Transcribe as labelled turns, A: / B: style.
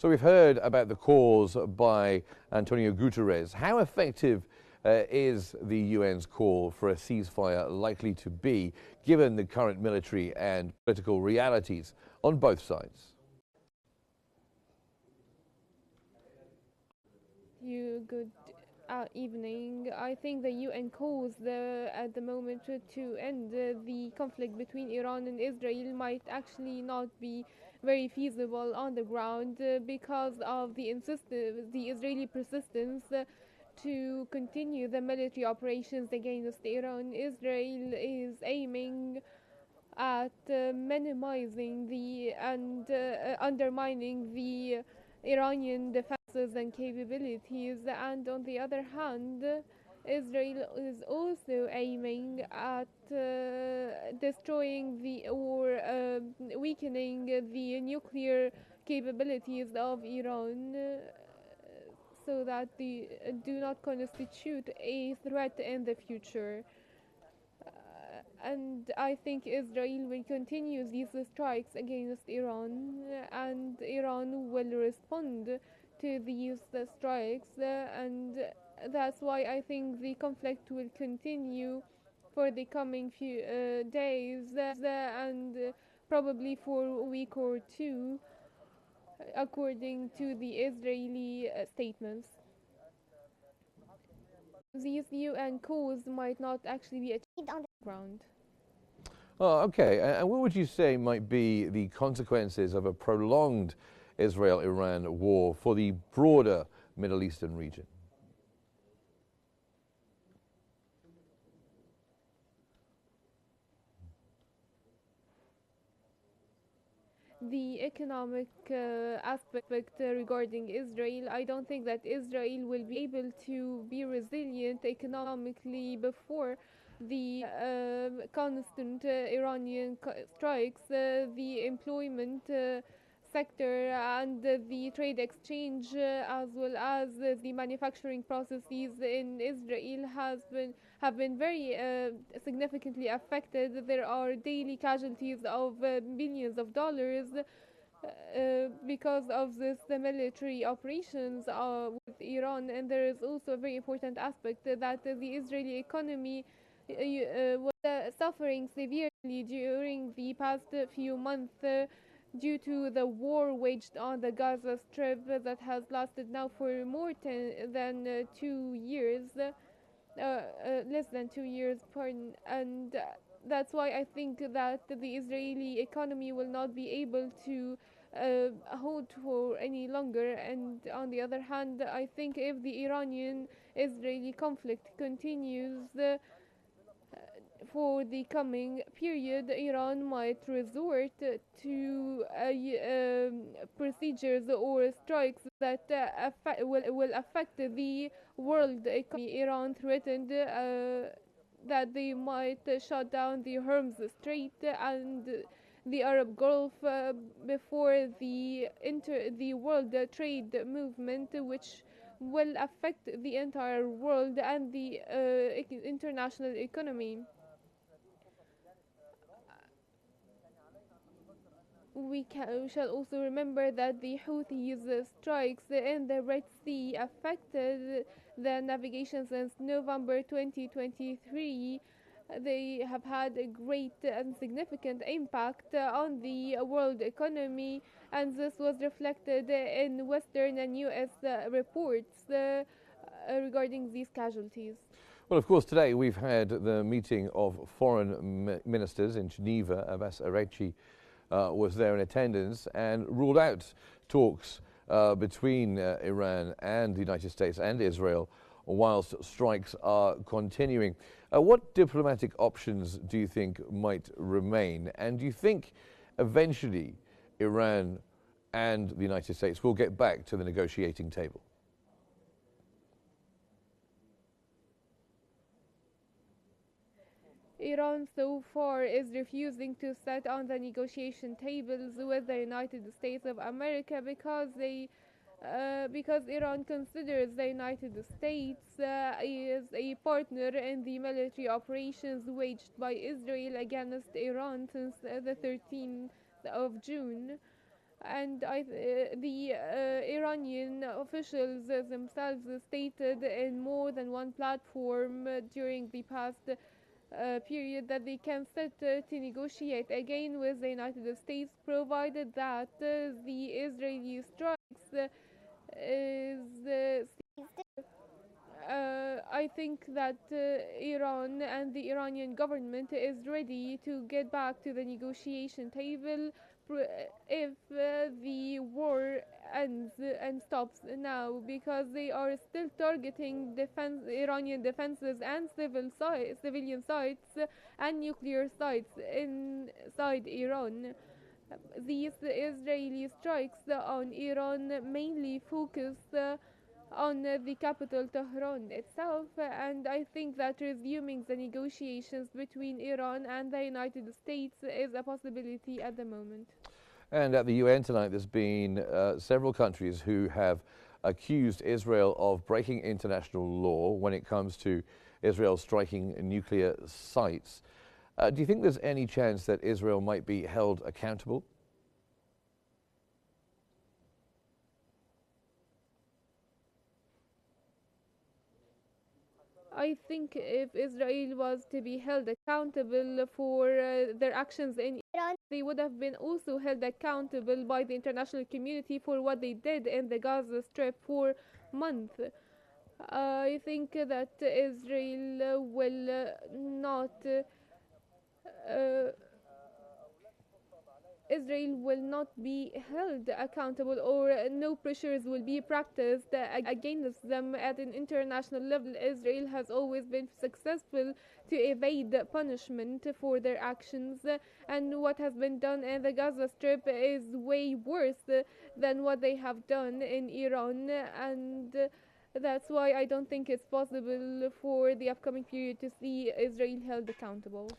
A: So we've heard about the calls by Antonio Guterres. How effective is the UN's call for a ceasefire likely to be, given the current military and political realities on both sides?
B: Good evening. I think the UN calls at the moment to end the conflict between Iran and Israel might actually not be very feasible on the ground because of the Israeli persistence to continue the military operations against Iran. Israel is aiming at minimizing and undermining the Iranian defenses and capabilities, and on the other hand, Israel is also aiming at destroying weakening the nuclear capabilities of Iran, so that they do not constitute a threat in the future. And I think Israel will continue these strikes against Iran, and Iran will respond to these strikes, and that's why I think the conflict will continue for the coming few days, and probably for a week or two, according to the Israeli statements. These UN calls might not actually be achieved on the ground.
A: Oh, okay. And what would you say might be the consequences of a prolonged Israel-Iran war for the broader Middle Eastern region?
B: The economic aspect regarding Israel, I don't think that Israel will be able to be resilient economically before the constant Iranian strikes, the employment sector and the trade exchange, as well as the manufacturing processes in Israel have been very significantly affected. There are daily casualties of billions of dollars because of the military operations with Iran, and there is also a very important aspect that the Israeli economy was suffering severely during the past few months due to the war waged on the Gaza Strip that has lasted now for more than 2 years, less than 2 years, pardon, and that's why I think that the Israeli economy will not be able to hold for any longer. And on the other hand, I think if the Iranian-Israeli conflict continues for the coming period, Iran might resort to procedures or strikes that will affect the world economy. Iran threatened that they might shut down the Hormuz Strait and the Arab Gulf before the world trade movement, which will affect the entire world and the international economy. We shall also remember that the Houthis' strikes in the Red Sea affected the navigation since November 2023. They have had a great and significant impact on the world economy, and this was reflected in Western and US reports regarding these casualties.
A: Well, of course, today we've had the meeting of foreign ministers in Geneva. Abbas Araghchi was there in attendance and ruled out talks between Iran and the United States and Israel whilst strikes are continuing. What diplomatic options do you think might remain? And do you think eventually Iran and the United States will get back to the negotiating table?
B: Iran so far is refusing to sit on the negotiation tables with the United States of America because Iran considers the United States is a partner in the military operations waged by Israel against Iran since the 13th of June. And the officials themselves stated in more than one platform during the past period that they can sit to negotiate again with the United States, provided that the Israeli strikes is I think that Iran and the Iranian government is ready to get back to the negotiation table if the war ends and stops now, because they are still targeting Iranian defenses and civilian sites and nuclear sites inside Iran. These Israeli strikes on Iran mainly focus on the capital Tehran itself, and I think that resuming the negotiations between Iran and the United States is a possibility at the moment.
A: And at the UN tonight, there's been several countries who have accused Israel of breaking international law when it comes to Israel striking nuclear sites. Do you think there's any chance that Israel might be held accountable?
B: I think if Israel was to be held accountable for their actions in Iran, they would have been also held accountable by the international community for what they did in the Gaza Strip for months. I think that Israel will not uh, Israel will not be held accountable, or no pressures will be practiced against them at an international level. Israel has always been successful to evade punishment for their actions, and what has been done in the Gaza Strip is way worse than what they have done in Iran, and that's why I don't think it's possible for the upcoming period to see Israel held accountable.